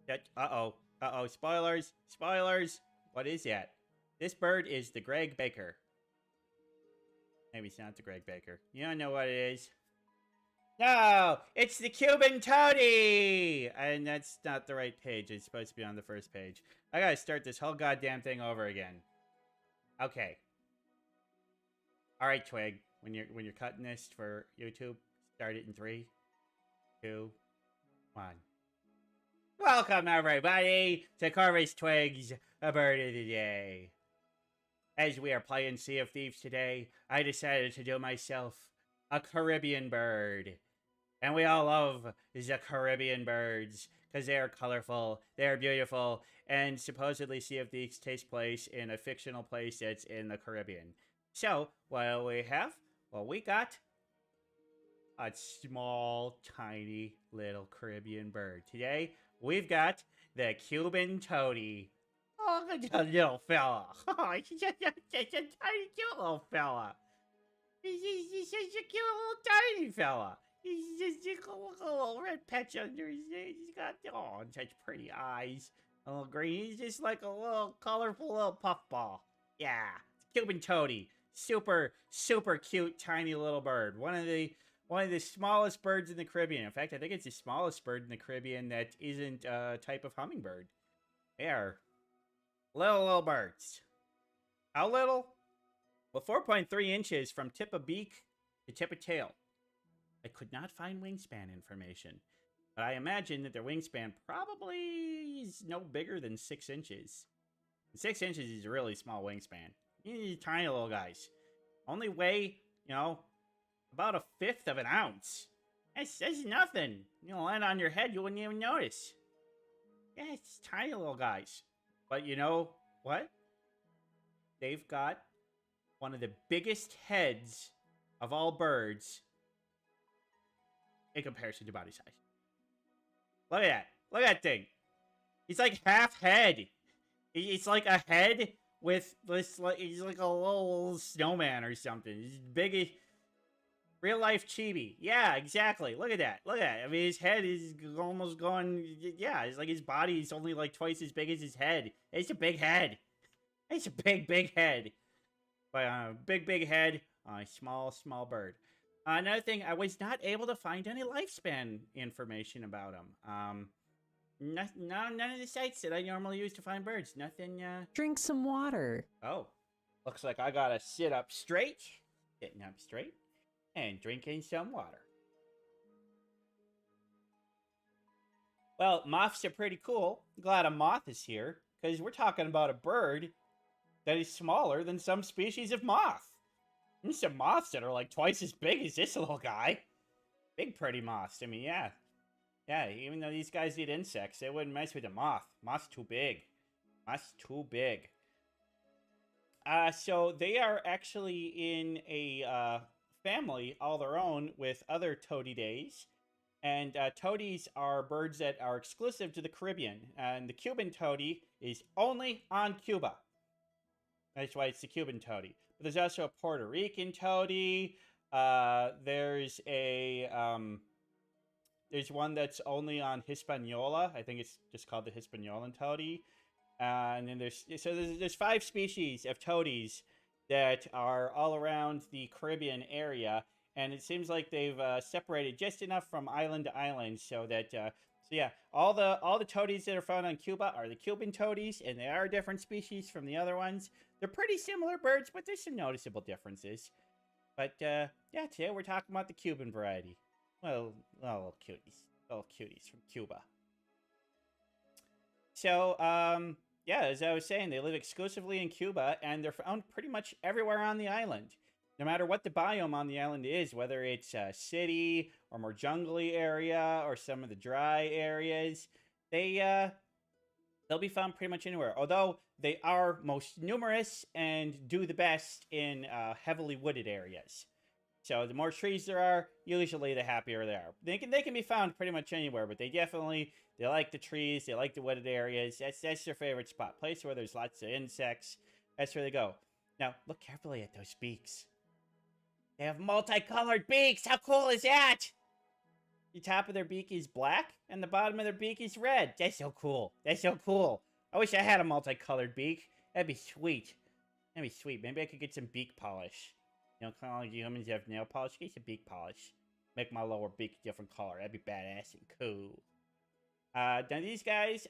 Uh-oh. Uh-oh. Spoilers. Spoilers. What is that? This bird is the Greg Baker. Maybe it's not the Greg Baker. You don't know what it is. No! It's the Cuban Tody! And that's not the right page. It's supposed to be on the first page. I gotta start this whole goddamn thing over again. Okay. Alright, Twig. When you're cutting this for YouTube, start it in 3, 2, 1. Welcome, everybody, to Corvus Twig's A Bird of the Day. As we are playing Sea of Thieves today, I decided to do myself a Caribbean bird. And we all love the Caribbean birds, because they are colorful, they are beautiful, and supposedly Sea of Thieves takes place in a fictional place that's in the Caribbean. So, what do we have? Well, we got a small, tiny, little Caribbean bird. Today, we've got the Cuban Tody. Oh, look at that little fella. Oh, he's just a tiny, cute little fella. He's such a cute little tiny fella. He's just a little red patch under his nose. He's got, oh, such pretty eyes. A little green. He's just like a little colorful little puffball. Yeah, Cuban Tody. Super, super cute, tiny little bird. One of the smallest birds in the Caribbean. In fact, I think it's the smallest bird in the Caribbean that isn't a type of hummingbird. They are little birds. How little? Well, 4.3 inches from tip of beak to tip of tail. I could not find wingspan information, but I imagine that their wingspan probably is no bigger than 6 inches. 6 inches is a really small wingspan. These tiny little guys. Only weigh, about 1/5 of an ounce. That's nothing. Land on your head, you wouldn't even notice. Yeah, it's tiny little guys. But you know what? They've got one of the biggest heads of all birds in comparison to body size. Look at that. Look at that thing. He's like half head. It's like a head with this, like, he's like a little snowman or something. He's big, real life chibi. Yeah, exactly. Look at that. Look at that. I mean, his head is almost going. Yeah, it's like his body is only like twice as big as his head. It's a big head. It's a big head. But big head on a small bird. Another thing, I was not able to find any lifespan information about him. None of the sites that I normally use to find birds. Nothing, Drink some water. Oh. Looks like I gotta sit up straight. Sitting up straight. And drinking some water. Well, moths are pretty cool. Glad a moth is here. Because we're talking about a bird that is smaller than some species of moth. There's some moths that are like twice as big as this little guy. Big pretty moths. I mean, yeah. Yeah, even though these guys eat insects, they wouldn't mess with a moth. Moth's too big. Moth's too big. So they are actually in a family all their own with other Todidaes. And toadies are birds that are exclusive to the Caribbean. And the Cuban Tody is only on Cuba. That's why it's the Cuban Tody. But there's also a Puerto Rican Tody. There's one that's only on Hispaniola. I think it's just called the Hispaniolan Tody. And then there's 5 species of toadies that are all around the Caribbean area. And it seems like they've separated just enough from island to island so that so yeah, all the toadies that are found on Cuba are the Cuban toadies, and they are different species from the other ones. They're pretty similar birds, but there's some noticeable differences. But yeah, today we're talking about the Cuban variety. Well, little cuties from Cuba. So yeah, as I was saying, they live exclusively in Cuba, and they're found pretty much everywhere on the island. No matter what the biome on the island is, whether it's a city or more jungly area or some of the dry areas, they'll be found pretty much anywhere. Although they are most numerous and do the best in heavily wooded areas. So the more trees there are, usually the happier they are. They can be found pretty much anywhere, but they like the trees, they like the wooded areas. That's their favorite spot. Place where there's lots of insects. That's where they go. Now, look carefully at those beaks. They have multicolored beaks. How cool is that? the top of their beak is black and the bottom of their beak is red. That's so cool. That's so cool. I wish I had a multicolored beak. That'd be sweet. That'd be sweet. Maybe I could get some beak polish. You know, kind of like humans have nail polish. Get some beak polish. Make my lower beak a different color. That'd be badass and cool. Now these guys,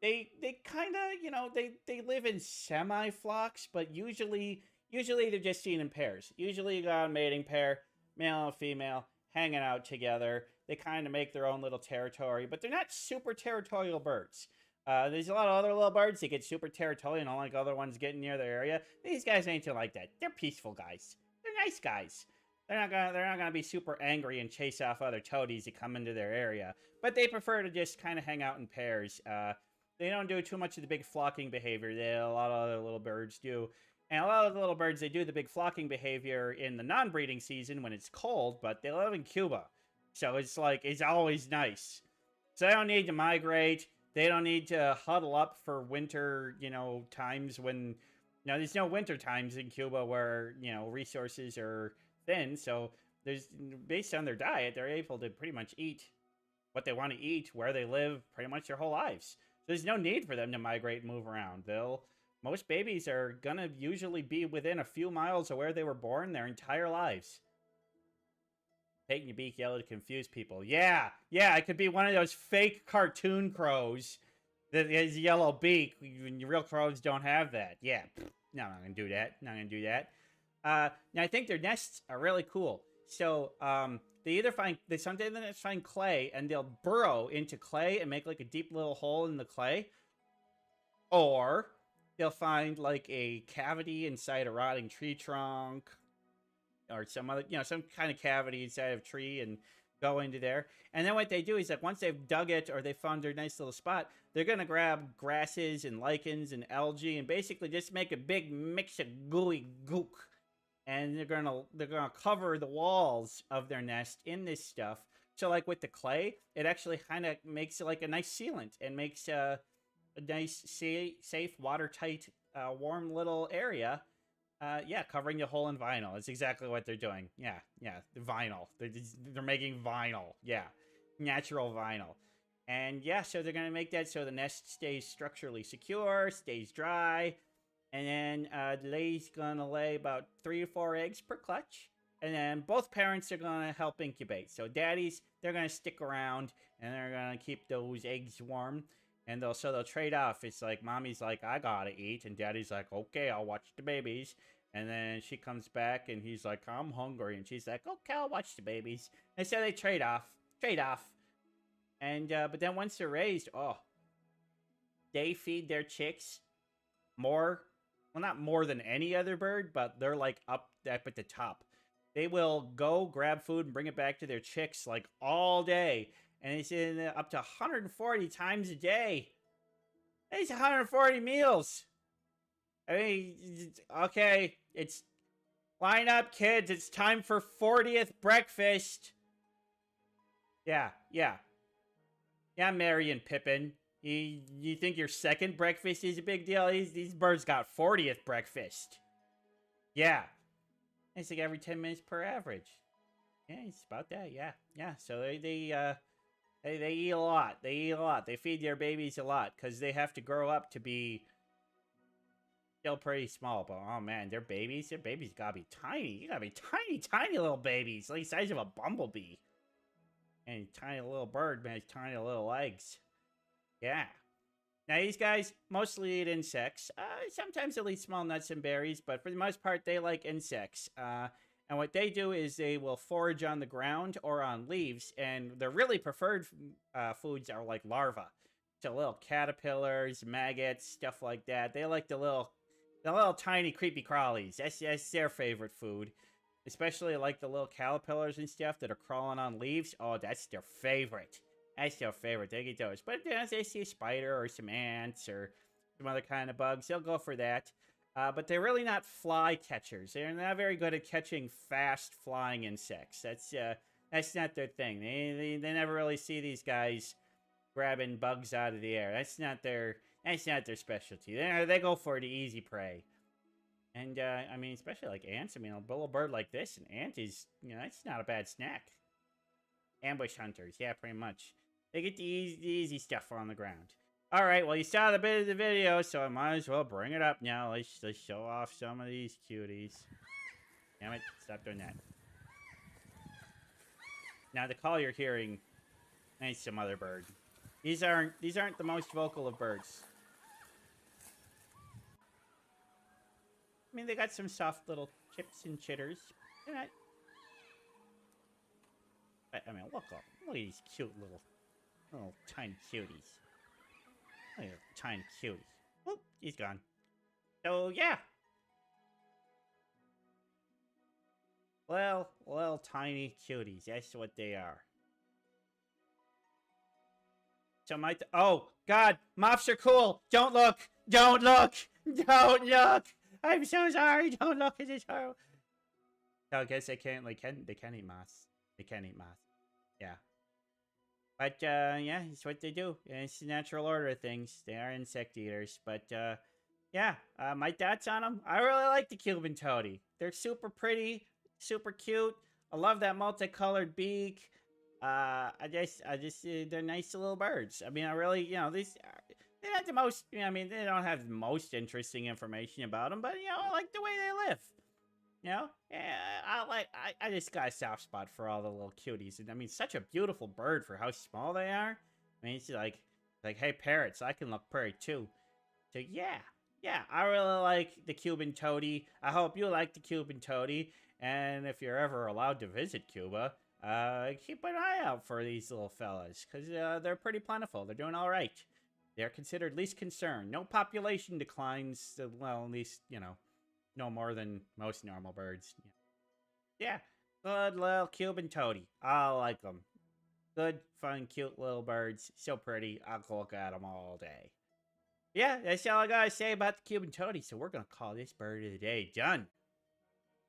they kind of, you know, they live in semi flocks, but usually they're just seen in pairs. Usually you got a mating pair, male and female, hanging out together. They kind of make their own little territory, but they're not super territorial birds. There's a lot of other little birds that get super territorial and don't like other ones getting near their area. These guys ain't like that. They're peaceful guys. They're nice guys. They're not gonna be super angry and chase off other toadies that come into their area. But they prefer to just kind of hang out in pairs. They don't do too much of the big flocking behavior that a lot of other little birds do. And a lot of the little birds, they do the big flocking behavior in the non-breeding season when it's cold, but they live in Cuba. So it's like, it's always nice. So they don't need to migrate. They don't need to huddle up for winter, you know, times when, you know, there's no winter times in Cuba where, you know, resources are thin. So there's, based on their diet, they're able to pretty much eat what they want to eat, where they live, pretty much their whole lives. So there's no need for them to migrate and move around. Most babies are gonna usually be within a few miles of where they were born their entire lives. Painting your beak yellow to confuse people. Yeah, I could be one of those fake cartoon crows that has a yellow beak. Real crows don't have that. Yeah, no, I'm not gonna do that. Not gonna do that. Now I think their nests are really cool. So, they sometimes find clay and they'll burrow into clay and make like a deep little hole in the clay, or they'll find like a cavity inside a rotting tree trunk or some other, you know, some kind of cavity inside of a tree and go into there. And then what they do is like once they've dug it or they found their nice little spot, they're going to grab grasses and lichens and algae and basically just make a big mix of gooey gook. And they're going to cover the walls of their nest in this stuff. So like with the clay, it actually kind of makes it like a nice sealant and makes a nice, safe, watertight, warm little area. Yeah, covering the hole in vinyl. That's exactly what they're doing. Yeah, the vinyl. They're making vinyl. Yeah, natural vinyl. And yeah, so they're gonna make that so the nest stays structurally secure, stays dry, and then the lady's gonna lay about 3 or 4 eggs per clutch. And then both parents are gonna help incubate. So daddies, they're gonna stick around and they're gonna keep those eggs warm. And they'll trade off. It's like mommy's like, I gotta eat, and daddy's like, okay, I'll watch the babies. And then she comes back and he's like, I'm hungry, and she's like, okay, I'll watch the babies. And so they trade off. And but then once they're raised, they feed their chicks more. Well, not more than any other bird, but they're like up at the top. They will go grab food and bring it back to their chicks like all day. And it's in up to 140 times a day. It's 140 meals. I mean, okay, it's line up, kids. It's time for 40th breakfast. Yeah. Mary and Pippin. You think your second breakfast is a big deal? These birds got 40th breakfast. Yeah. It's like every 10 minutes per average. Yeah, it's about that. Yeah. So they eat a lot. They feed their babies a lot because they have to grow up to be still pretty small. But oh man, their babies gotta be tiny. You gotta be tiny little babies, like the size of a bumblebee. And tiny little bird man has tiny little legs. Yeah. Now these guys mostly eat insects. Sometimes they'll eat small nuts and berries, but for the most part they like insects. And what they do is they will forage on the ground or on leaves, and their really preferred foods are like larvae. So little caterpillars, maggots, stuff like that. They like the little tiny creepy crawlies. That's their favorite food. Especially like the little caterpillars and stuff that are crawling on leaves. Oh, that's their favorite. They get those. But if they see a spider or some ants or some other kind of bugs, they'll go for that. But they're really not fly catchers. They're not very good at catching fast flying insects. That's not their thing. They never really see these guys grabbing bugs out of the air. That's not their specialty. They go for the easy prey. And I mean, especially like ants. I mean, a little bird like this, an ant is, that's not a bad snack. Ambush hunters. Yeah, pretty much. They get the easy stuff on the ground. All right, well, you saw the bit of the video, so I might as well bring it up now. Let's show off some of these cuties. Damn it, stop doing that. Now, the call you're hearing ain't some other bird. These aren't the most vocal of birds. I mean, they got some soft little chips and chitters. I mean, look at these cute little tiny cuties. Look at the tiny cuties. Whoop, he's gone. So yeah. Well, little tiny cuties. That's what they are. So oh God, moths are cool. Don't look. Don't look. Don't look. I'm so sorry. Don't look at this horror. So I guess they can't. They can eat moths. They can eat moths. Yeah. But yeah, it's what they do. It's the natural order of things. They are insect eaters. But yeah, my thoughts on them. I really like the Cuban Tody. They're super pretty, super cute. I love that multicolored beak. I just, they're nice little birds. I mean, I really, they're not the most, I mean, they don't have the most interesting information about them, but, I like the way they live. Yeah, I just got a soft spot for all the little cuties. And I mean, such a beautiful bird for how small they are. I mean, it's like, hey, parrots, I can look pretty too. So yeah, I really like the Cuban Tody. I hope you like the Cuban Tody. And if you're ever allowed to visit Cuba, keep an eye out for these little fellas, because they're pretty plentiful. They're doing all right. They're considered least concern. No population declines, well, at least, no more than most normal birds. Yeah, good little Cuban Tody. I like them. Good, fun, cute little birds. So pretty. I'll look at them all day. Yeah, that's all I gotta say about the Cuban Tody. So we're gonna call this bird of the day done.